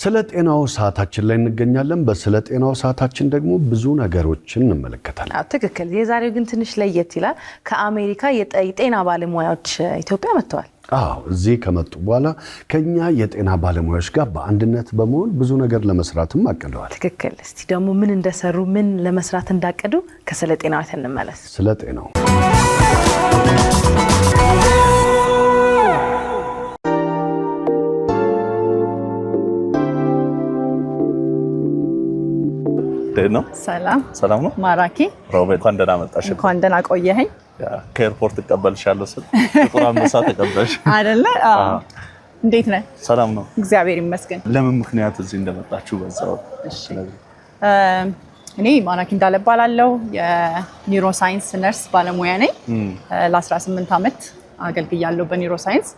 ስለ ጤናው ሰዓታችን ላይ እንገኛለን። በስለ ጤናው ሰዓታችን ደግሞ ብዙ ነገሮችን እንመለከታለን። ትክክል። የዛሬው ግን ትንሽ ለየት ይላል። ከአሜሪካ የጤና ባለሙያዎች ኢትዮጵያ መጥተዋል። እዚህ ከመጡ በኋላ ከኛ የጤና ባለሙያዎች ጋር በአንድነት በመሆን ብዙ ነገር ለመስራትም አቅደዋል። ትክክል። እስቲ ደግሞ ምን እንደሰሩ ምን ለመስራት እንዳቀዱ ከስለ ጤናው እንመለስ። ስለ ጤናው ነው። ሰላም ነው። ማራኪ ሮቤት እንኳን ደህና መጣሽ። እንኳን ደህና ቆየኸኝ። ከኤርፖርት ተቀበልሻለሁ ስል ጥቁር አንበሳ ተቀበልሽ አይደለ? እንዴት ነህ? ሰላም ነው፣ እግዚአብሔር ይመስገን። ለምን ምክንያት እዚህ እንደመጣችሁ በዛው? እሺ፣ እኔ ማራኪ እንዳለ እባላለሁ። የኒውሮ ሳይንስ ነርስ ባለሙያ ነኝ። ለ18 ዓመት አገልግያለሁ በኒውሮ ሳይንስ።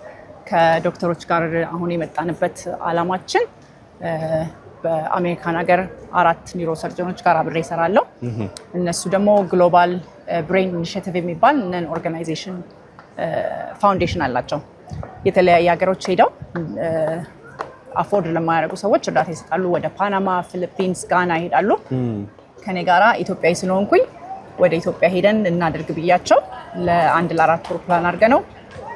ከዶክተሮች ጋር አሁን የመጣንበት አላማችን በአሜሪካን ሀገር 4 ኒውሮ ሰርጀኖች ጋር አብሬ እሰራለሁ። እነሱ ደግሞ ግሎባል ብሬን ኢኒሺየቲቭ የሚባል ነን ኦርጋናይዜሽን ፋውንዴሽን አላቸው። የተለያየ ሀገሮች ሄደው አፎርድ ለማያደርጉ ሰዎች እርዳታ ይሰጣሉ። ወደ ፓናማ፣ ፊሊፒንስ፣ ጋና ይሄዳሉ። ከኔ ጋራ ኢትዮጵያዊ ስለሆንኩኝ ወደ ኢትዮጵያ ሄደን እናደርግ ብያቸው ለአንድ ለ4 ወር ፕላን አድርገ ነው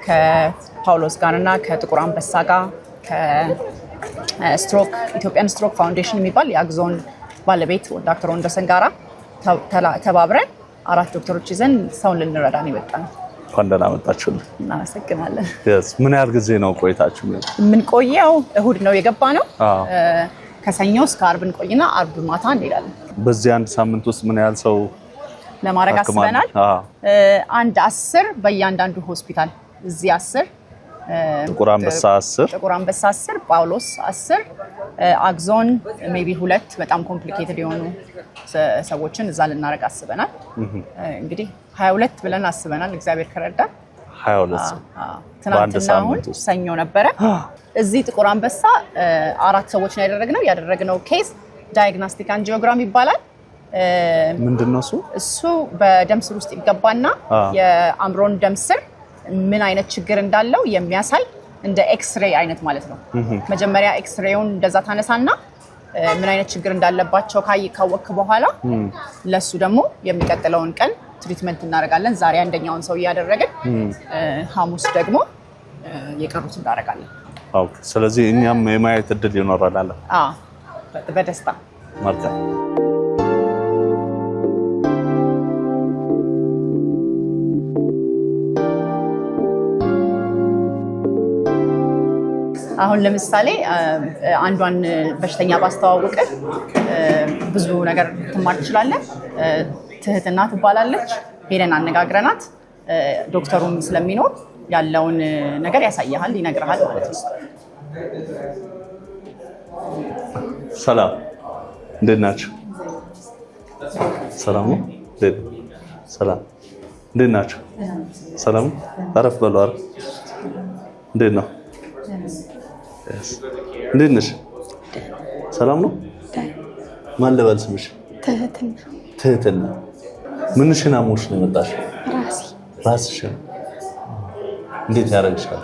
ከፓውሎስ ጋርና ከጥቁር አንበሳ ጋር ስትሮክ ኢትዮጵያን ስትሮክ ፋውንዴሽን የሚባል የአግዞን ባለቤት ዶክተር ወንደሰን ጋራ ተባብረን 4 ዶክተሮች ይዘን ሰውን ልንረዳ ነው የመጣነው። እንኳን ደህና መጣችሁ። እናመሰግናለን። ምን ያህል ጊዜ ነው ቆይታችሁ? የምንቆየው እሁድ ነው የገባ ነው። ከሰኞ እስከ አርብ እንቆይና አርብ ማታ እንሄዳለን። በዚህ አንድ ሳምንት ውስጥ ምን ያህል ሰው ለማድረግ አስበናል? አንድ 10 በእያንዳንዱ ሆስፒታል። እዚህ 10 ጥቁር አንበሳ 10 ጳውሎስ 10 አግዞን ሜቢ 2 በጣም ኮምፕሊኬትድ የሆኑ ሰዎችን እዛ ልናረግ አስበናል። እንግዲህ 22 ብለን አስበናል እግዚአብሔር ከረዳ 22 ትናንትና አሁን ሰኞ ነበረ። እዚህ ጥቁር አንበሳ 4 ሰዎች ነው ያደረግነው ኬስ ዳያግኖስቲክ አንጂኦግራም ይባላል። ምንድነው እሱ? በደም ስር ውስጥ ይገባና የአምሮን ደም ስር ምን አይነት ችግር እንዳለው የሚያሳይ እንደ ኤክስሬይ አይነት ማለት ነው። መጀመሪያ ኤክስሬዩን እንደዛ ታነሳና ምን አይነት ችግር እንዳለባቸው ካወቅክ በኋላ ለሱ ደግሞ የሚቀጥለውን ቀን ትሪትመንት እናደርጋለን። ዛሬ አንደኛውን ሰው እያደረግን ሐሙስ ደግሞ የቀሩት እናደርጋለን። ኦኬ። ስለዚህ እኛም የማየት እድል ይኖረናል። በደስታ መልካም። አሁን ለምሳሌ አንዷን በሽተኛ ባስተዋወቀ ብዙ ነገር ትማር ትችላለህ። ትህትና ትባላለች። ሄደን አነጋግረናት ዶክተሩም ስለሚኖር ያለውን ነገር ያሳያል፣ ይነግርሃል ማለት ነው። ሰላም፣ እንዴት ናችሁ? ሰላም ነው። ሰላም፣ እንዴት ናችሁ? ሰላም። አረፍ በሉ። እንዴት ነው? እንዴት ነሽ? ሰላም ነው። ማን ልበል ስምሽ? ትህትና። ምንሽን አሞሽ ነው የመጣሽው? ራስሽን። እንዴት ያደርግሻል?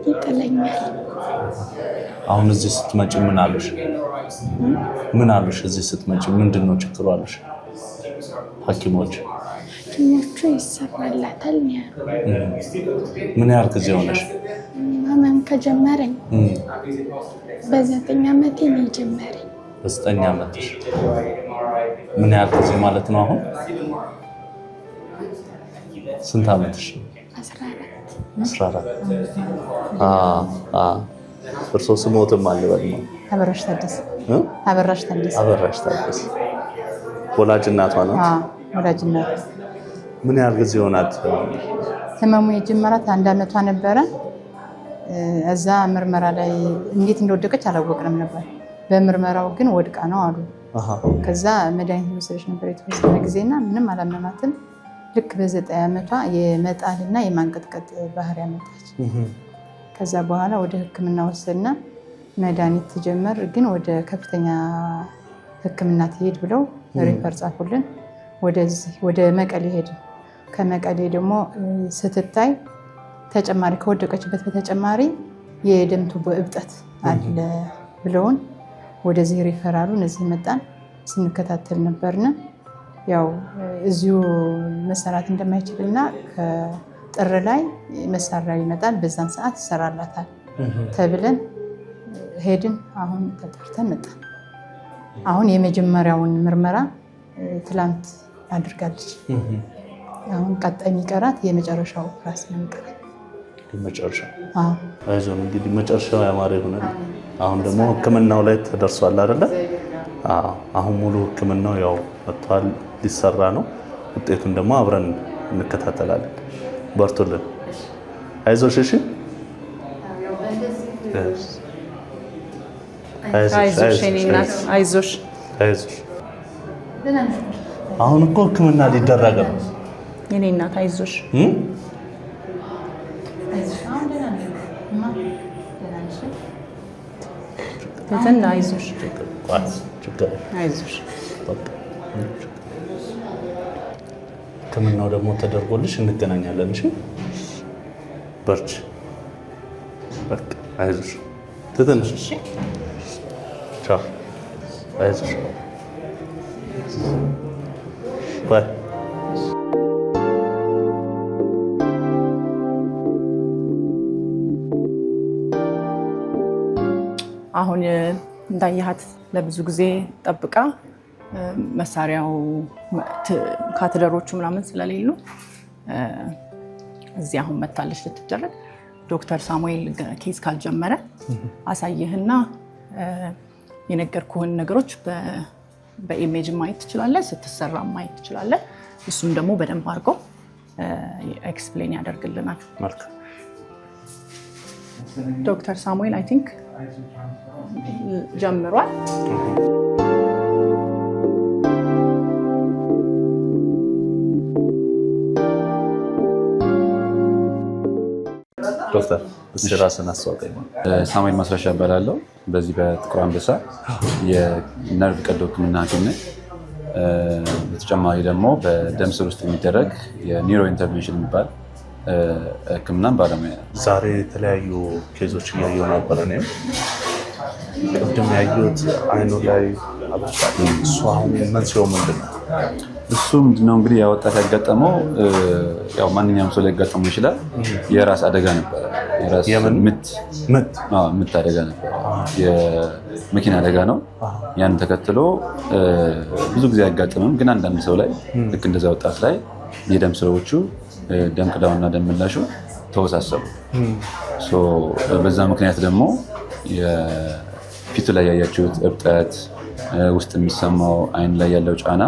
ይጥለኛል። አሁን እዚህ ስትመጪ ምን አሉሽ? እዚህ ስትመጪ ምንድነው ችግሩ አሉሽ ሐኪሞቹ ይሰራላታል ነው። ምን ያህል ጊዜ ሆነሽ? ማመም ከጀመረኝ በ9 ዓመቴ ነው የጀመረኝ። በ9 ዓመትሽ? ምን ያህል ጊዜ ማለት ነው አሁን? ስንት ዓመትሽ? 14 እርሶ ስሞትም አልበል ነው? አበራሽ ታደሰ። ወላጅ እናቷ ናት? ወላጅ እናቷ። ምን ያህል ጊዜ ሆናት? ህመሙ የጀመራት 1 ዓመቷ ነበረ። እዛ ምርመራ ላይ እንዴት እንደወደቀች አላወቅንም ነበር። በምርመራው ግን ወድቃ ነው አሉ። ከዛ መድኃኒት ወሰደች ነበር የተወሰነ ጊዜና ምንም አላመማትም። ልክ በ9 ዓመቷ የመጣልና የማንቀጥቀጥ ባህሪ ያመጣች። ከዛ በኋላ ወደ ሕክምና ወሰድና መድኃኒት ተጀመር። ግን ወደ ከፍተኛ ሕክምና ትሄድ ብለው ሪፈር ጻፉልን። ወደ መቀሌ ሄድን። ከመቀሌ ደግሞ ስትታይ ተጨማሪ ከወደቀችበት በተጨማሪ የደም ቱቦ እብጠት አለ ብለውን ወደዚህ ሪፈራሉን እዚህ መጣን። ስንከታተል ነበርና ያው እዚሁ መሰራት እንደማይችልና ከጥር ላይ መሳሪያ ይመጣል በዛን ሰዓት ይሰራላታል ተብለን ሄድን። አሁን ተጠርተን መጣን። አሁን የመጀመሪያውን ምርመራ ትላንት አድርጋለች። አሁን ቀጣይ የሚቀራት የመጨረሻው ራስ ነው የሚቀራት። መጨረሻ አይዞን እንግዲህ መጨረሻው ያማረ ይሆናል። አሁን ደግሞ ሕክምናው ላይ ተደርሷል አይደለ? አሁን ሙሉ ሕክምናው ያው መጥቷል፣ ሊሰራ ነው። ውጤቱን ደግሞ አብረን እንከታተላለን። በርቱልን፣ አይዞሽ። እሺ አይዞሽ። አሁን እኮ ሕክምና ሊደረግ ነው የኔ እናት። አይዞሽ ለተና አይዞሽ አይዞሽ። ሕክምናው ደግሞ ተደርጎልሽ እንገናኛለን። እሺ በርቺ፣ በቃ አይዞሽ። ትተንሽ እሺ። ቻው፣ አይዞሽ ባይ። አሁን እንዳያሃት ለብዙ ጊዜ ጠብቃ መሳሪያው ካትደሮቹ ምናምን ስለሌሉ እዚህ አሁን መታለች ልትደረግ። ዶክተር ሳሙኤል ኬዝ ካልጀመረ አሳየህና የነገርኩህን ነገሮች በኢሜጅ ማየት ትችላለህ፣ ስትሰራ ማየት ትችላለህ። እሱም ደግሞ በደንብ አድርጎ ኤክስፕሌን ያደርግልናል። ዶክተር ሳሙኤል አይ ቲንክ ጀምሯል። ዶክተር እስኪ ራስን አስተዋውቀኝ። ሳሙኤል ማስረሻ እባላለሁ። በዚህ በጥቁር አንበሳ የነርቭ ቀዶ ሕክምና ሐኪም ነኝ። በተጨማሪ ደግሞ በደም ስር ውስጥ የሚደረግ የኒውሮ ኢንተርቬንሽን የሚባል ሕክምናም ባለሙያ ነው። ዛሬ የተለያዩ ኬዞች እያየሁ ነበር። እኔም ቅድም ያየሁት አይኑ ላይ አብጫ፣ እሱ አሁን መንስኤው ምንድን ነው? እሱ ምንድነው እንግዲህ ያወጣት ያጋጠመው ያው ማንኛውም ሰው ሊያጋጥመው ይችላል። የራስ አደጋ ነበረ። የራስ ምት አደጋ ነበረ። የመኪና አደጋ ነው። ያን ተከትሎ ብዙ ጊዜ አያጋጥምም፣ ግን አንዳንድ ሰው ላይ ልክ እንደዛ ወጣት ላይ የደም ስሮቹ ደም ቅዳውና ደም ምላሹ ተወሳሰቡ። በዛ ምክንያት ደግሞ የፊቱ ላይ ያያችሁት እብጠት፣ ውስጥ የሚሰማው አይን ላይ ያለው ጫና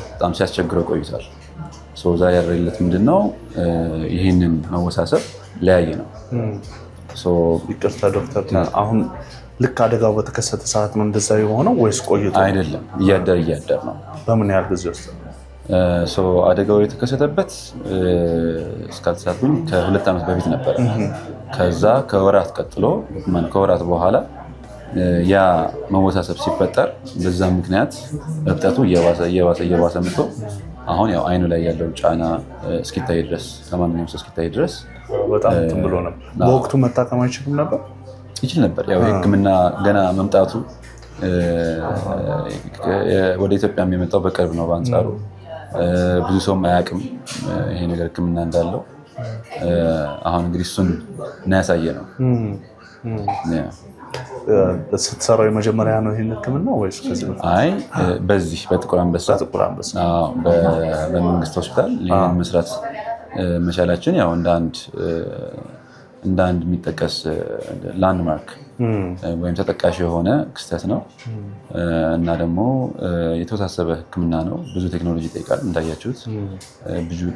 በጣም ሲያስቸግረው ቆይቷል። ዛሬ ያደረግለት ምንድነው ይህንን መወሳሰብ ለያየ ነው። ይቅርታ ዶክተር፣ አሁን ልክ አደጋው በተከሰተ ሰዓት ነው እንደዛ የሆነው ወይስ ቆይቶ? አይደለም፣ እያደር ነው። በምን ያህል ጊዜ ውስጥ? አደጋው የተከሰተበት እስካልተሳትኩኝ ከ2 ዓመት በፊት ነበረ። ከዛ ከወራት በኋላ ያ መወሳሰብ ሲፈጠር በዛ ምክንያት እብጠቱ እየባሰ መጥቶ አሁን ያው አይኑ ላይ ያለው ጫና እስኪታይ ድረስ ከማንኛውም ሰው እስኪታይ ድረስ በጣም ብሎ ነበር። በወቅቱ መታከም አይችልም ነበር? ይችል ነበር። ያው ሕክምና ገና መምጣቱ ወደ ኢትዮጵያ የመጣው በቅርብ ነው። በአንጻሩ ብዙ ሰውም አያውቅም ይሄ ነገር ሕክምና እንዳለው። አሁን እንግዲህ እሱን እና ያሳየ ነው። ስትሰራው የመጀመሪያ ነው ይሄን ሕክምና ወይስ ከዚህ በፊት? አይ በዚህ በጥቁር አንበሳ በመንግስት ሆስፒታል ይሄን መስራት መቻላችን ያው እንደ አንድ የሚጠቀስ ላንድማርክ ወይም ተጠቃሽ የሆነ ክስተት ነው እና ደግሞ የተወሳሰበ ሕክምና ነው። ብዙ ቴክኖሎጂ ይጠይቃል፣ እንዳያችሁት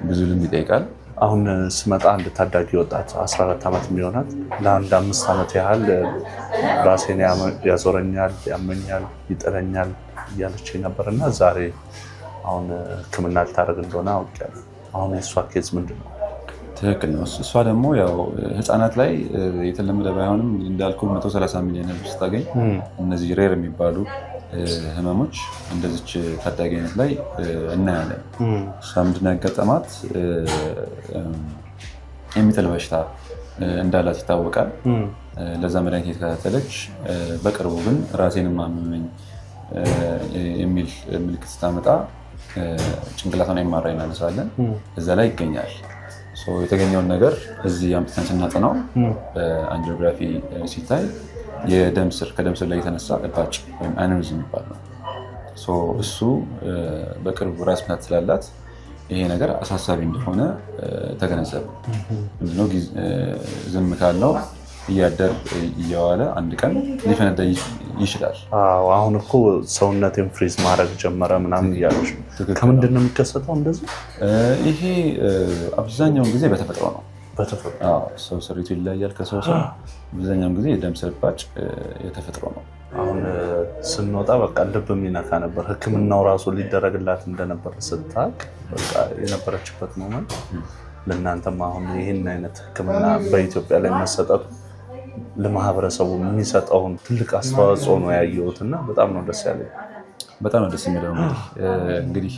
ብዙ ልምድ ይጠይቃል። አሁን ስመጣ አንድ ታዳጊ ወጣት 14 ዓመት የሚሆናት ለአንድ 5 ዓመት ያህል ራሴን ያዞረኛል፣ ያመኛል፣ ይጥለኛል እያለች ነበርና ዛሬ አሁን ሕክምና ልታደርግ እንደሆነ አውቄያለሁ። አሁን የእሷ ኬዝ ምንድን ነው? ትክክል ነው። እሷ ደግሞ ያው ህፃናት ላይ የተለመደ ባይሆንም እንዳልኩ 130 ሚሊዮን ህዝብ ስታገኝ እነዚህ ሬር የሚባሉ ህመሞች እንደዚች ታዳጊ አይነት ላይ እናያለን። እሷ ምንድን ነው ያጋጠማት? የሚጥል በሽታ እንዳላት ይታወቃል። ለዛ መድኃኒት የተከታተለች በቅርቡ ግን ራሴን ማመመኝ የሚል ምልክት ስታመጣ ጭንቅላቷን ኤምአርአይ እናነሳለን። እዛ ላይ ይገኛል። የተገኘውን ነገር እዚህ አምጥተን ስናጠናው በአንጂኦግራፊ ሲታይ የደም ስር ከደም ስር ላይ የተነሳ እባጭ ወይም አኒሪዝም የሚባል ነው። እሱ በቅርቡ ራስ ምታት ስላላት ይሄ ነገር አሳሳቢ እንደሆነ ተገነዘበ። ምንድነው ዝም ካልነው እያደር እየዋለ አንድ ቀን ሊፈነዳ ይችላል። አሁን እኮ ሰውነቴን ፍሪዝ ማድረግ ጀመረ ምናምን እያለች ነው። ከምንድን ነው የሚከሰተው እንደዚህ? ይሄ አብዛኛውን ጊዜ በተፈጥሮ ነው። ሰው ስሪቱ ይለያያል ከሰው ሰው። አብዛኛውን ጊዜ የደም ስር እባጭ የተፈጥሮ ነው። አሁን ስንወጣ በቃ ልብ የሚነካ ነበር። ሕክምናው ራሱ ሊደረግላት እንደነበር ስታውቅ በቃ የነበረችበት ሞመንት ለእናንተም አሁን ይህን አይነት ሕክምና በኢትዮጵያ ላይ መሰጠቱ ለማህበረሰቡ የሚሰጠውን ትልቅ አስተዋጽኦ ነው ያየሁት እና በጣም ነው ደስ ያለኝ። በጣም ነው ደስ የሚለው። እንግዲህ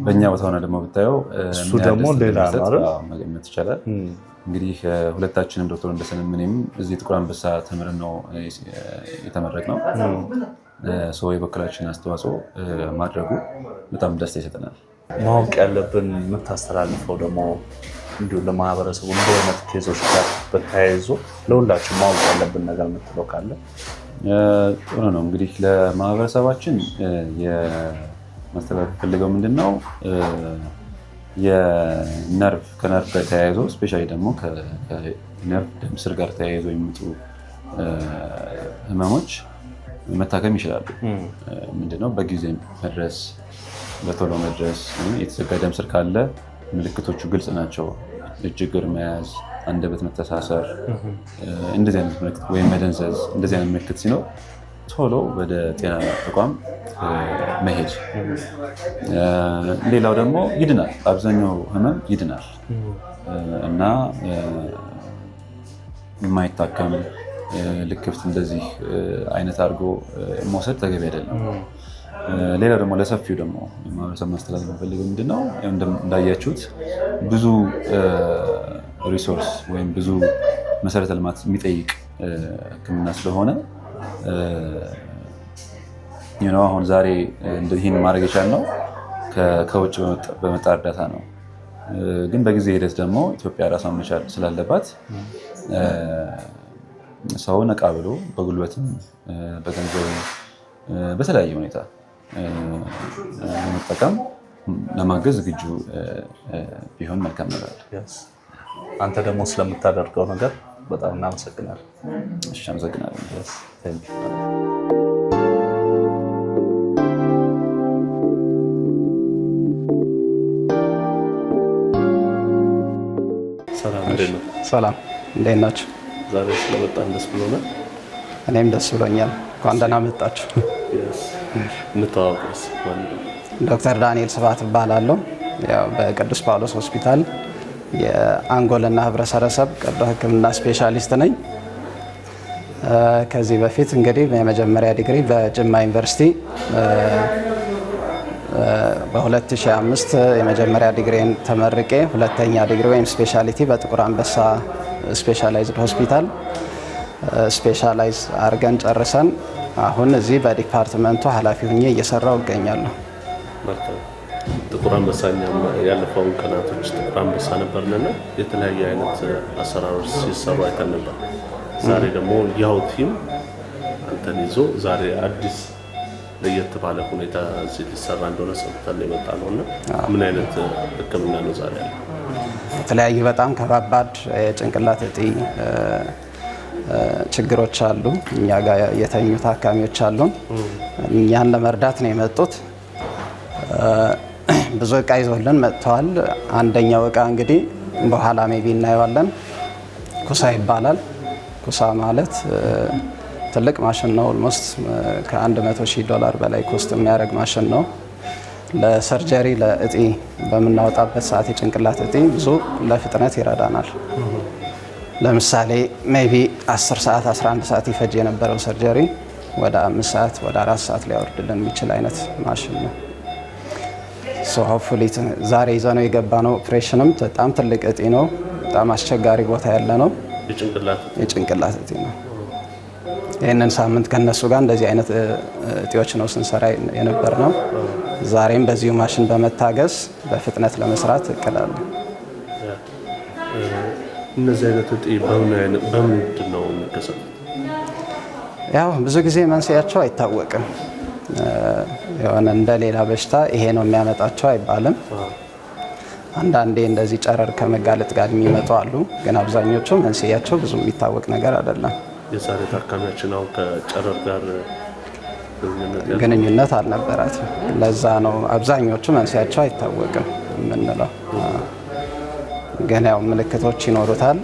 በእኛ ቦታ ሆነ ደግሞ ብታየው እሱ ደግሞ ሌላ መገመት ይቻላል። እንግዲህ ሁለታችንም ዶክተር ወንደሰንም እኔም እዚህ ጥቁር አንበሳ ተምረን ነው የተመረቅነው። የበኩላችን አስተዋጽኦ ማድረጉ በጣም ደስታ ይሰጠናል። ማወቅ ያለብን የምታስተላልፈው ደግሞ እንዲሁ ለማህበረሰቡ እንደ አይነት ኬዞች ጋር በተያይዞ ለሁላችን ማወቅ ያለብን ነገር የምትለው ካለ? ጥሩ ነው። እንግዲህ ለማህበረሰባችን የማስተላለፍ ፈልገው ምንድነው የነርቭ ከነርቭ ጋር ተያይዞ ስፔሻሊ ደግሞ ከነርቭ ደም ስር ጋር ተያይዞ የሚመጡ ህመሞች መታከም ይችላሉ። ምንድነው በጊዜ መድረስ፣ በቶሎ መድረስ። የተዘጋ ደም ስር ካለ ምልክቶቹ ግልጽ ናቸው። እጅ እግር መያዝ፣ አንደበት መተሳሰር፣ እንደዚህ አይነት ምልክት ወይም መደንዘዝ፣ እንደዚህ አይነት ምልክት ሲኖር ቶሎ ወደ ጤና ተቋም መሄድ። ሌላው ደግሞ ይድናል። አብዛኛው ህመም ይድናል እና የማይታከም ልክፍት እንደዚህ አይነት አድርጎ መውሰድ ተገቢ አይደለም። ሌላ ደግሞ ለሰፊው ደግሞ ማህበረሰብ ማስተላለፍ የምፈልገው ምንድነው እንዳያችሁት ብዙ ሪሶርስ ወይም ብዙ መሰረተ ልማት የሚጠይቅ ህክምና ስለሆነ አሁን ዛሬ ይህን ማድረግ የቻልነው ከውጭ በመጣ እርዳታ ነው። ግን በጊዜ ሂደት ደግሞ ኢትዮጵያ ራሷን መቻል ስላለባት ሰው ነቃ ብሎ በጉልበትም በገንዘብ በተለያየ ሁኔታ ለመጠቀም ለማገዝ ዝግጁ ቢሆን መልካም ነበር። አንተ ደግሞ ስለምታደርገው ነገር በጣም እናመሰግናለን። እሺ፣ አመሰግናለሁ። ሰላም፣ እንዴት ናችሁ? ዛሬ ስለመጣን ደስ ብሎናል። እኔም ደስ ብሎኛል። እንኳን ደህና መጣችሁ። እንተዋወቅስ? ዶክተር ዳንኤል ስብሐት እባላለሁ። በቅዱስ ጳውሎስ ሆስፒታል የአንጎልና ህብረሰረሰብ ቀዶ ሕክምና ስፔሻሊስት ነኝ። ከዚህ በፊት እንግዲህ የመጀመሪያ ዲግሪ በጅማ ዩኒቨርሲቲ በ2005 የመጀመሪያ ዲግሪን ተመርቄ ሁለተኛ ዲግሪ ወይም ስፔሻሊቲ በጥቁር አንበሳ ስፔሻላይዝድ ሆስፒታል ስፔሻላይዝ አድርገን ጨርሰን አሁን እዚህ በዲፓርትመንቱ ኃላፊ ሁኜ እየሰራው እገኛለሁ። ጥቁር አንበሳ እኛም ያለፈውን ቀናቶች ጥቁር አንበሳ ነበርንና የተለያየ አይነት አሰራሮች ሲሰሩ አይተን ነበር። ዛሬ ደግሞ ያው ቲም አንተን ይዞ ዛሬ አዲስ ለየት ባለ ሁኔታ እዚህ ሊሰራ እንደሆነ ሰምተን የመጣ ነውና ምን አይነት ህክምና ነው ዛሬ ያለው? የተለያዩ በጣም ከባባድ የጭንቅላት እጢ ችግሮች አሉ። እኛ ጋር የተኙ ታካሚዎች አሉን። እኛን ለመርዳት ነው የመጡት። ብዙ እቃ ይዞልን መጥተዋል። አንደኛው እቃ እንግዲህ በኋላ ሜቢ እናየዋለን። ኩሳ ይባላል። ኩሳ ማለት ትልቅ ማሽን ነው። ኦልሞስት ከ$100,000 በላይ ኮስት የሚያደርግ ማሽን ነው። ለሰርጀሪ ለእጢ በምናወጣበት ሰዓት የጭንቅላት እጢ ብዙ ለፍጥነት ይረዳናል። ለምሳሌ ሜቢ 10 ሰዓት 11 ሰዓት ይፈጅ የነበረው ሰርጀሪ ወደ 5 ሰዓት ወደ 4 ሰዓት ሊያወርድልን የሚችል አይነት ማሽን ነው። ሆፕፉሊ ዛሬ ይዘነው የገባነው ኦፕሬሽንም በጣም ትልቅ እጢ ነው። በጣም አስቸጋሪ ቦታ ያለ ነው። የጭንቅላት እጢ ነው። ይህንን ሳምንት ከነሱ ጋር እንደዚህ አይነት እጢዎች ነው ስንሰራ የነበር ነው። ዛሬም በዚሁ ማሽን በመታገዝ በፍጥነት ለመስራት እቅዳለሁ። እነዚህ አይነት እጢ በምንድን ነው የሚከሰቱት? ያው ብዙ ጊዜ መንስኤያቸው አይታወቅም። የሆነ እንደ ሌላ በሽታ ይሄ ነው የሚያመጣቸው አይባልም። አንዳንዴ እንደዚህ ጨረር ከመጋለጥ ጋር የሚመጡ አሉ፣ ግን አብዛኞቹ መንስኤያቸው ብዙ የሚታወቅ ነገር አይደለም። የዛሬ ታካሚያችን አሁን ከጨረር ጋር ግንኙነት አልነበራትም። ለዛ ነው አብዛኞቹ መንስኤያቸው አይታወቅም የምንለው። ግን ያው ምልክቶች ይኖሩታል።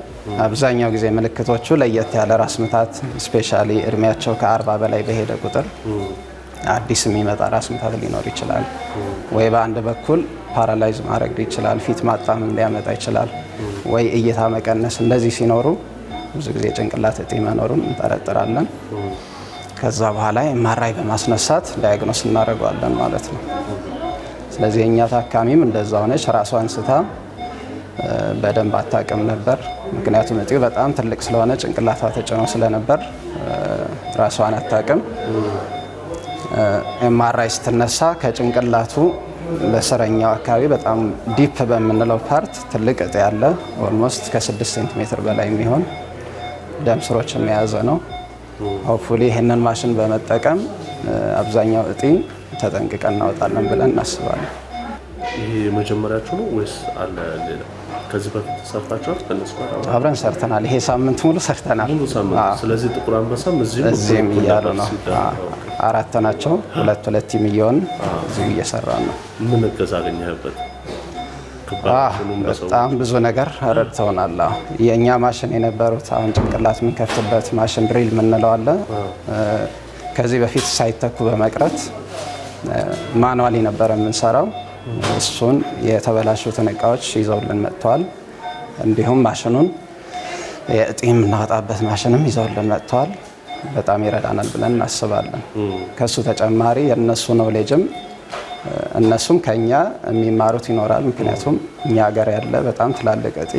አብዛኛው ጊዜ ምልክቶቹ ለየት ያለ ራስ ምታት፣ ስፔሻሊ እድሜያቸው ከ40 በላይ በሄደ ቁጥር አዲስ የሚመጣ ራስ ምታት ሊኖር ይችላል። ወይ በአንድ በኩል ፓራላይዝ ማድረግ ይችላል፣ ፊት ማጣመም ሊያመጣ ይችላል፣ ወይ እይታ መቀነስ። እንደዚህ ሲኖሩ ብዙ ጊዜ ጭንቅላት እጢ መኖሩን እንጠረጥራለን። ከዛ በኋላ ኤምአርአይ በማስነሳት ዳያግኖስ እናደርገዋለን ማለት ነው። ስለዚህ የእኛ ታካሚም እንደዛ ሆነች። ራሷን ስታ በደንብ አታውቅም ነበር። ምክንያቱም እጢው በጣም ትልቅ ስለሆነ ጭንቅላቷ ተጭኖ ስለነበር ራሷን አታውቅም። ኤምአርአይ ስትነሳ ከጭንቅላቱ በስረኛው አካባቢ በጣም ዲፕ በምንለው ፓርት ትልቅ እጢ ያለ ኦልሞስት ከ6 ሴንቲሜትር በላይ የሚሆን ደም ስሮችን የያዘ ነው። ሆፕፉሊ ይህንን ማሽን በመጠቀም አብዛኛው እጢ ተጠንቅቀን እናወጣለን ብለን እናስባለን። ይሄ የመጀመሪያችሁ ነው ወይስ አለ ሌላ? ከዚህ በፊት ሰርታችኋል? ከነሱ ጋር አብረን ሰርተናል። ይሄ ሳምንት ሙሉ ሰርተናል። ሙሉ ሳምንት። ስለዚህ ጥቁር አንበሳም እዚህም እያሉ ነው። 4 ናቸው። 2 ቲም እየሆን እዚሁ እየሰራን ነው። ምን እገዛ አገኘህበት? በጣም ብዙ ነገር ረድተውናል። የእኛ ማሽን የነበሩት አሁን ጭንቅላት የምንከፍትበት ማሽን ድሪል የምንለው አለ። ከዚህ በፊት ሳይተኩ በመቅረት ማኑዋሊ ነበረ የምንሰራው። እሱን የተበላሹትን እቃዎች ይዘውልን መጥተዋል። እንዲሁም ማሽኑን የእጢ የምናወጣበት ማሽንም ይዘውልን መጥተዋል። በጣም ይረዳናል ብለን እናስባለን። ከሱ ተጨማሪ የእነሱ ኖሌጅም እነሱም ከኛ የሚማሩት ይኖራል። ምክንያቱም እኛ ሀገር ያለ በጣም ትላልቅ እጢ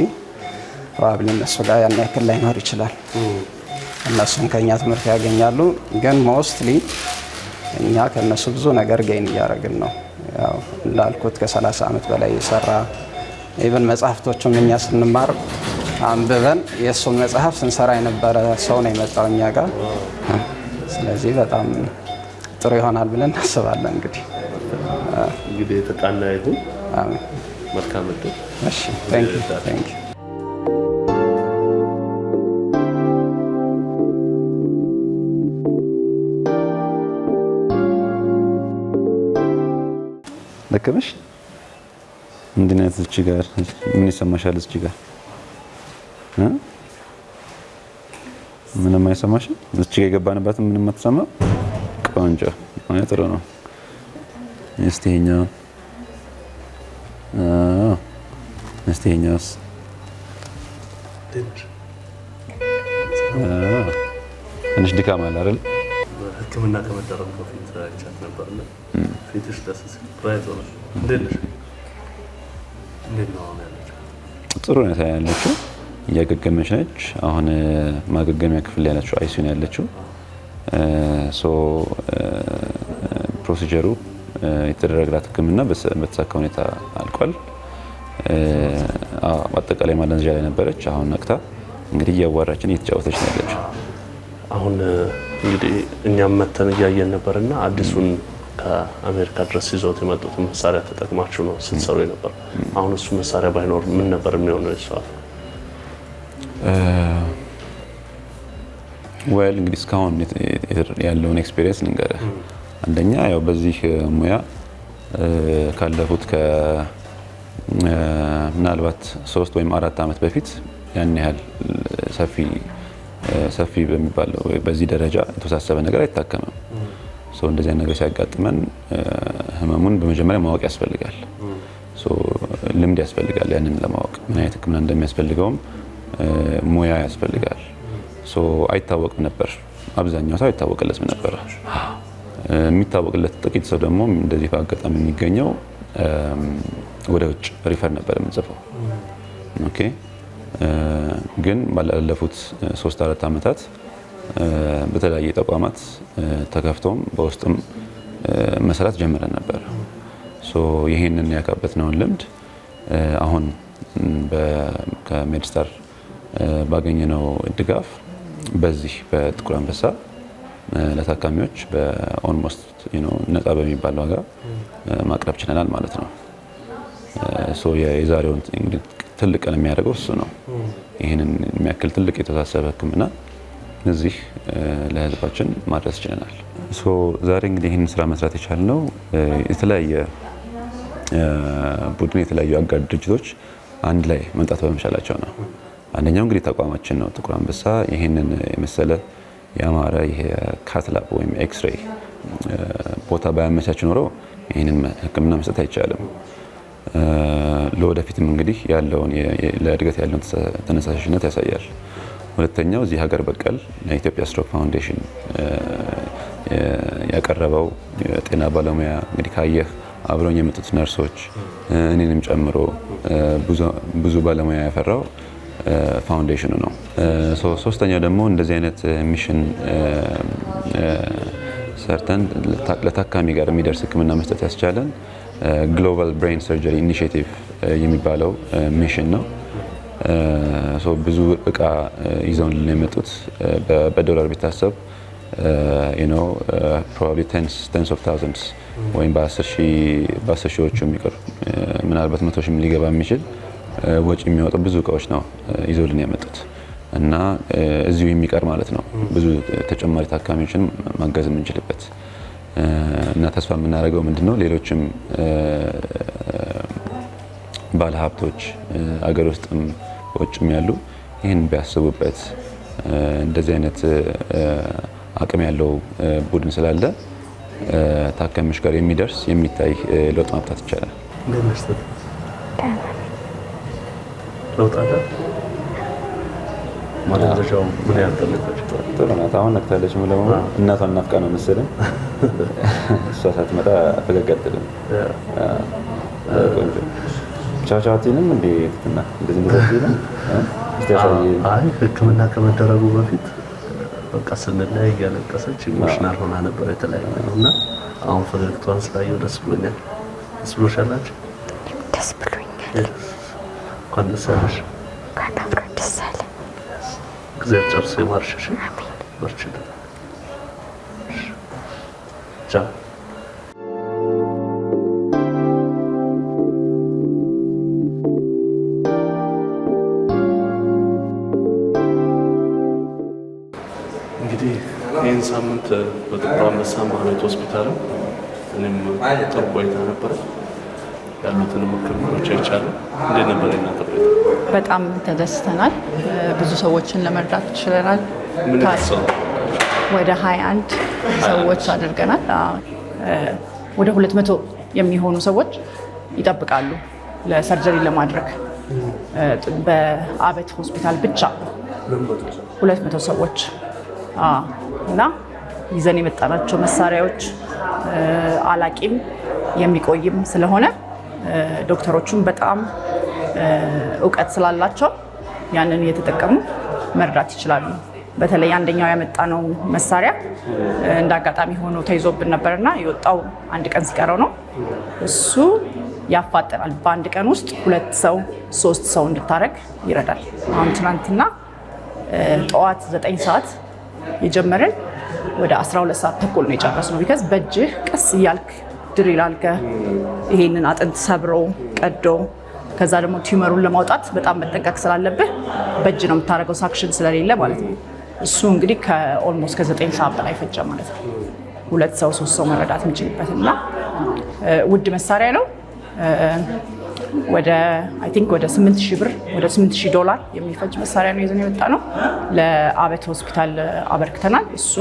ፕሮባብሊ እነሱ ጋር ያን ያክል ላይኖር ይችላል። እነሱም ከኛ ትምህርት ያገኛሉ። ግን ሞስትሊ እኛ ከነሱ ብዙ ነገር ገይን እያደረግን ነው። ያው እንዳልኩት ከ30 ዓመት በላይ የሰራ ኢቨን መጽሐፍቶቹም እኛ ስንማር አንብበን የእሱን መጽሐፍ ስንሰራ የነበረ ሰው ነው የመጣው እኛ ጋር። ስለዚህ በጣም ጥሩ ይሆናል ብለን እናስባለን። እንግዲህ የተቃና ይሁን። መልካም እድል። እሺ፣ ታንክ ዩ። ደከመሽ? ምንድን ነው እዚህ ጋር ምን ይሰማሻል? እዚህ ጋር ምንም አይሰማሽም? እዚህ ጋር የገባንበት ምንም አትሰማም? ቆንጆ ነው። ጥሩ ነው። እስቲ ይኸኛው እስቲ ይኸኛውስ ትንሽ ድካም አለ አይደል? ሕክምና ከመደረጉ በፊት ቻት ነበርና ፊትሽ ደስ ሲል ብራይት ሆነ። እንዴት ነሽ? እንዴት ነው ያለችው? ጥሩ ሁኔታ ያለችው እያገገመች ነች። አሁን ማገገሚያ ክፍል ያለችው አይሲዩ ነው ያለችው። ፕሮሲጀሩ የተደረገላት ሕክምና በተሳካ ሁኔታ አልቋል። አጠቃላይ ማለንዘዣ ላይ ነበረች። አሁን ነቅታ እንግዲህ እያዋራችን እየተጫወተች ነው ያለችው። አሁን እንግዲህ እኛም መተን እያየን ነበርና አዲሱን ከአሜሪካ ድረስ ይዘውት የመጡትን መሳሪያ ተጠቅማችሁ ነው ስትሰሩ የነበር። አሁን እሱ መሳሪያ ባይኖር ምን ነበር የሚሆነው? ይሰዋል ወል እንግዲህ እስካሁን ያለውን ኤክስፒሪየንስ ልንገርህ። አንደኛ ያው በዚህ ሙያ ካለፉት ምናልባት 3 ወይም 4 ዓመት በፊት ያን ያህል ሰፊ በሚባለው በዚህ ደረጃ የተወሳሰበ ነገር አይታከምም። እንደዚህ ነገር ሲያጋጥመን ህመሙን በመጀመሪያ ማወቅ ያስፈልጋል። ልምድ ያስፈልጋል። ያንን ለማወቅ ምን አይነት ህክምና እንደሚያስፈልገውም ሙያ ያስፈልጋል። አይታወቅም ነበር። አብዛኛው ሰው አይታወቅለትም ነበር። የሚታወቅለት ጥቂት ሰው ደግሞ እንደዚህ በአጋጣሚ የሚገኘው ወደ ውጭ ሪፈር ነበር የምንጽፈው። ኦኬ ግን ባለፉት 3-4 ዓመታት በተለያየ ተቋማት ተከፍቶም በውስጥም መስራት ጀምረን ነበር። ይህንን ያካበትነውን ልምድ አሁን ከሜድስታር ባገኘነው ድጋፍ በዚህ በጥቁር አንበሳ ለታካሚዎች በኦልሞስት ነፃ በሚባል ዋጋ ማቅረብ ችለናል ማለት ነው። የዛሬውን እንግዲህ ትልቅ ቀን የሚያደርገው እሱ ነው። ይህንን የሚያክል ትልቅ የተወሳሰበ ሕክምና እዚህ ለህዝባችን ማድረስ ችለናል። ዛሬ እንግዲህ ይህንን ስራ መስራት የቻልነው የተለያየ ቡድን የተለያዩ አጋር ድርጅቶች አንድ ላይ መምጣት በመቻላቸው ነው። አንደኛው እንግዲህ ተቋማችን ነው ጥቁር አንበሳ። ይህንን የመሰለ ያማረ ካትላብ ወይም ኤክስሬይ ቦታ ባያመቻች ኖሮ ይህንን ሕክምና መስጠት አይቻልም። ለወደፊትም እንግዲህ ያለውን ለእድገት ያለውን ተነሳሽነት ያሳያል። ሁለተኛው እዚህ ሀገር በቀል የኢትዮጵያ ስትሮክ ፋውንዴሽን ያቀረበው የጤና ባለሙያ እንግዲህ ካየህ አብረውኝ የመጡት ነርሶች እኔንም ጨምሮ ብዙ ባለሙያ ያፈራው ፋውንዴሽኑ ነው። ሶስተኛው ደግሞ እንደዚህ አይነት ሚሽን ሰርተን ለታካሚ ጋር የሚደርስ ሕክምና መስጠት ያስቻለን ግሎባል ብሬን ሰርጀሪ ኢኒሺየቲቭ የሚባለው ሚሽን ነው። ብዙ እቃ ይዘውልን የመጡት በዶላር ቢታሰብ probably tens of thousands ወይም በ10 ሺዎቹ የሚቀር ምናልባት 100 ሺህ ሊገባ የሚችል ወጪ የሚያወጡ ብዙ እቃዎች ነው ይዘውልን የመጡት እና እዚሁ የሚቀር ማለት ነው። ብዙ ተጨማሪ ታካሚዎችን ማገዝ የምንችልበት እና ተስፋ የምናደርገው ምንድነው ሌሎችም ባለሀብቶች አገር ውስጥም በውጭም ያሉ ይህን ቢያስቡበት እንደዚህ አይነት አቅም ያለው ቡድን ስላለ ታካሚዎች ጋር የሚደርስ የሚታይ ለውጥ ማምጣት ይቻላል። ለውጥ አለ ማለትም ምን ያልተለፈች ጥሩ ናት። አሁን ነክታለች ምለው እናቷን ናፍቃ ነው መሰለኝ እሷ ሳትመጣ ፈገግ አትልም። ቆንጆ ቻቻቲንም እንዴ ትትና እንደዚህ ነው። አይ ሕክምና ከመደረጉ በፊት በቃ ስንለያይ እያለቀሰች ኢሞሽናል ሆና ነበር የተለያየነውና አሁን ፈገግታዋን ስላየሁ ደስ ብሎኛል። ደስ ብሎሻል? ደስ ብሎኛል። እንኳን ደስ አለሽ። እንኳን ደስ አለ። እግዚአብሔር ጨርሶ ይማርሽ። በርቺ። ቻው። እንግዲህ ይህን ሳምንት በጥቁር አንበሳ ማህሌት ሆስፒታል እኔም ጥሩ ቆይታ ነበረ። ያሉትን ሕክምናዎች አይቻልም። እንዴት ነበር የእናንተ ቆይታ? በጣም ተደስተናል። ብዙ ሰዎችን ለመርዳት ችለናል። ምን ያሰው ወደ 21 ሰዎች አድርገናል። ወደ 200 የሚሆኑ ሰዎች ይጠብቃሉ ለሰርጀሪ ለማድረግ በአበት ሆስፒታል ብቻ 200 ሰዎች እና ይዘን የመጣናቸው መሳሪያዎች አላቂም የሚቆይም ስለሆነ ዶክተሮቹም በጣም እውቀት ስላላቸው ያንን እየተጠቀሙ መርዳት ይችላሉ። በተለይ አንደኛው ያመጣነው መሳሪያ እንደ አጋጣሚ ሆኖ ተይዞብን ነበርና የወጣው አንድ ቀን ሲቀረው ነው። እሱ ያፋጠናል። በአንድ ቀን ውስጥ 2 ሰው 3 ሰው እንድታረግ ይረዳል። አሁን ትናንትና ጠዋት 9 ሰዓት የጀመርን ወደ 12 ሰዓት ተኩል ነው የጨረስነው። ቢካዝ በእጅህ ቀስ እያልክ ድሪል አልከህ ይሄንን አጥንት ሰብሮ ቀዶ ከዛ ደግሞ ቲዩመሩን ለማውጣት በጣም መጠንቀቅ ስላለብህ በእጅ ነው የምታደርገው፣ ሳክሽን ስለሌለ ማለት ነው። እሱ እንግዲህ ከኦልሞስት ከ9 ሰዓት በላይ ፈጀ ማለት ነው። 2 ሰው 3 ሰው መረዳት የምችልበት እና ውድ መሳሪያ ነው። ወደ አይ ቲንክ ወደ 8000 ብር ወደ 8000 ዶላር የሚፈጅ መሳሪያ ነው ይዘን የመጣ ነው። ለአበት ሆስፒታል አበርክተናል። እሱ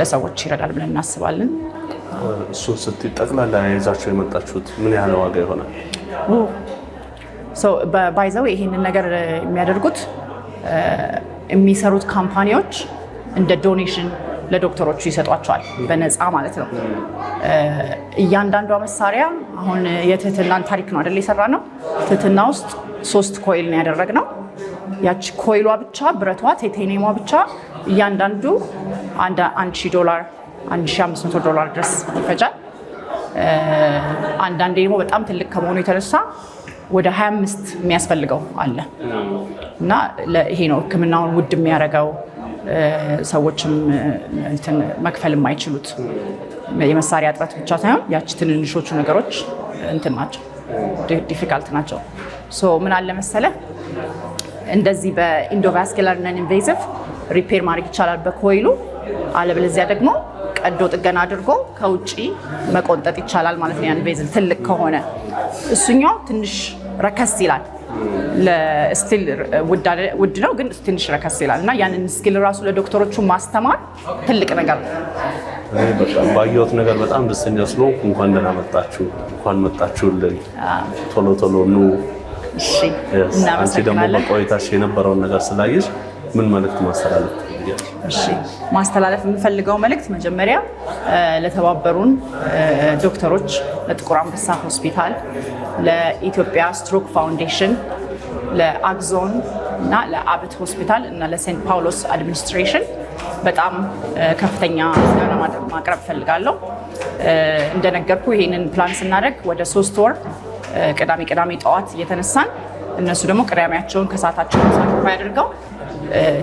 ለሰዎች ይረዳል ብለን እናስባለን። እሱ ስትጠቅላላ ይዛችሁ የመጣችሁት ምን ያህል ዋጋ ይሆናል? ባይዘው ይሄንን ነገር የሚያደርጉት የሚሰሩት ካምፓኒዎች እንደ ዶኔሽን ለዶክተሮቹ ይሰጧቸዋል በነፃ ማለት ነው። እያንዳንዷ መሳሪያ አሁን የትህትናን ታሪክ ነው አይደል የሰራ ነው። ትህትና ውስጥ 3 ኮይል ነው ያደረግነው። ያቺ ኮይሏ ብቻ ብረቷ ቴቴኒየሟ ብቻ እያንዳንዱ $1,000 $1,500 ድረስ ይፈጃል። አንዳንዴ ደግሞ በጣም ትልቅ ከመሆኑ የተነሳ ወደ 25 የሚያስፈልገው አለ እና ይሄ ነው ህክምናውን ውድ የሚያደርገው። ሰዎችም እንትን መክፈል የማይችሉት የመሳሪያ እጥረት ብቻ ሳይሆን ያቺ ትንንሾቹ ነገሮች እንትን ናቸው፣ ዲፊካልት ናቸው። ሶ ምን አለ መሰለ እንደዚህ በኢንዶቫስኩላር ነን ኢንቬሲቭ ሪፔር ማድረግ ይቻላል በኮይሉ። አለበለዚያ ደግሞ ቀዶ ጥገና አድርጎ ከውጪ መቆንጠጥ ይቻላል ማለት ነው። ያን ቬዝል ትልቅ ከሆነ እሱኛው ትንሽ ረከስ ይላል። ለስቲል ውድ ነው ግን ትንሽ ረከስ ይላል እና ያንን ስኪል ራሱ ለዶክተሮቹ ማስተማር ትልቅ ነገር ነው። ባየሁት ነገር በጣም ደስተኛ ስለሆንኩ እንኳን ደህና መጣችሁ፣ እንኳን መጣችሁልን፣ ቶሎ ቶሎ ኑ። እሺ አንቺ ደግሞ በቆይታሽ የነበረውን ነገር ስላየሽ ምን መልዕክት ማስተላለፍ? እሺ ማስተላለፍ የምፈልገው መልእክት መጀመሪያ ለተባበሩን ዶክተሮች፣ ለጥቁር አንበሳ ሆስፒታል፣ ለኢትዮጵያ ስትሮክ ፋውንዴሽን፣ ለአግዞን እና ለአብት ሆስፒታል እና ለሴንት ፓውሎስ አድሚኒስትሬሽን በጣም ከፍተኛ ምስጋና ማቅረብ ፈልጋለሁ። እንደነገርኩ ይሄንን ፕላን ስናደርግ ወደ 3 ወር ቅዳሜ ጠዋት እየተነሳን እነሱ ደግሞ ቅዳሜያቸውን ከሰዓታቸውን ሳክሪፋይ አድርገው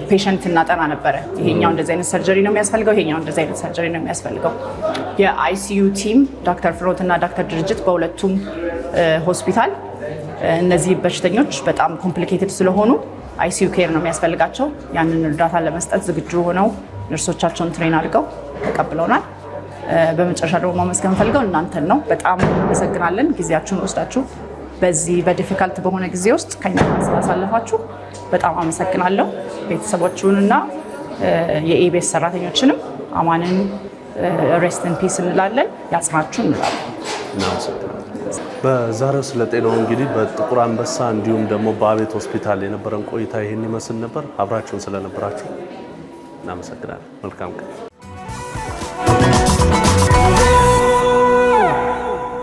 ፔሸንት እናጠና ነበረ። ይሄኛው እንደዚህ አይነት ሰርጀሪ ነው የሚያስፈልገው፣ ይሄኛው እንደዚህ አይነት ሰርጀሪ ነው የሚያስፈልገው። የአይሲዩ ቲም ዶክተር ፍሮት እና ዶክተር ድርጅት በሁለቱም ሆስፒታል እነዚህ በሽተኞች በጣም ኮምፕሊኬትድ ስለሆኑ አይሲዩ ኬር ነው የሚያስፈልጋቸው። ያንን እርዳታ ለመስጠት ዝግጁ ሆነው ነርሶቻቸውን ትሬን አድርገው ተቀብለውናል። በመጨረሻ ደግሞ ማመስገን ፈልገው እናንተን ነው። በጣም እናመሰግናለን ጊዜያችሁን ወስዳችሁ በዚህ በዲፊካልት በሆነ ጊዜ ውስጥ ከኛ ጋር ስላሳለፋችሁ በጣም አመሰግናለሁ። ቤተሰቦቹንና የኢቢኤስ ሰራተኞችንም አማንን ሬስት ኢን ፒስ እንላለን፣ ያጽናችሁ እንላለን። በዛሬው ስለ ጤናው እንግዲህ በጥቁር አንበሳ እንዲሁም ደግሞ በአቤት ሆስፒታል የነበረን ቆይታ ይህን ይመስል ነበር። አብራችሁን ስለነበራችሁ እናመሰግናለን። መልካም ቀን።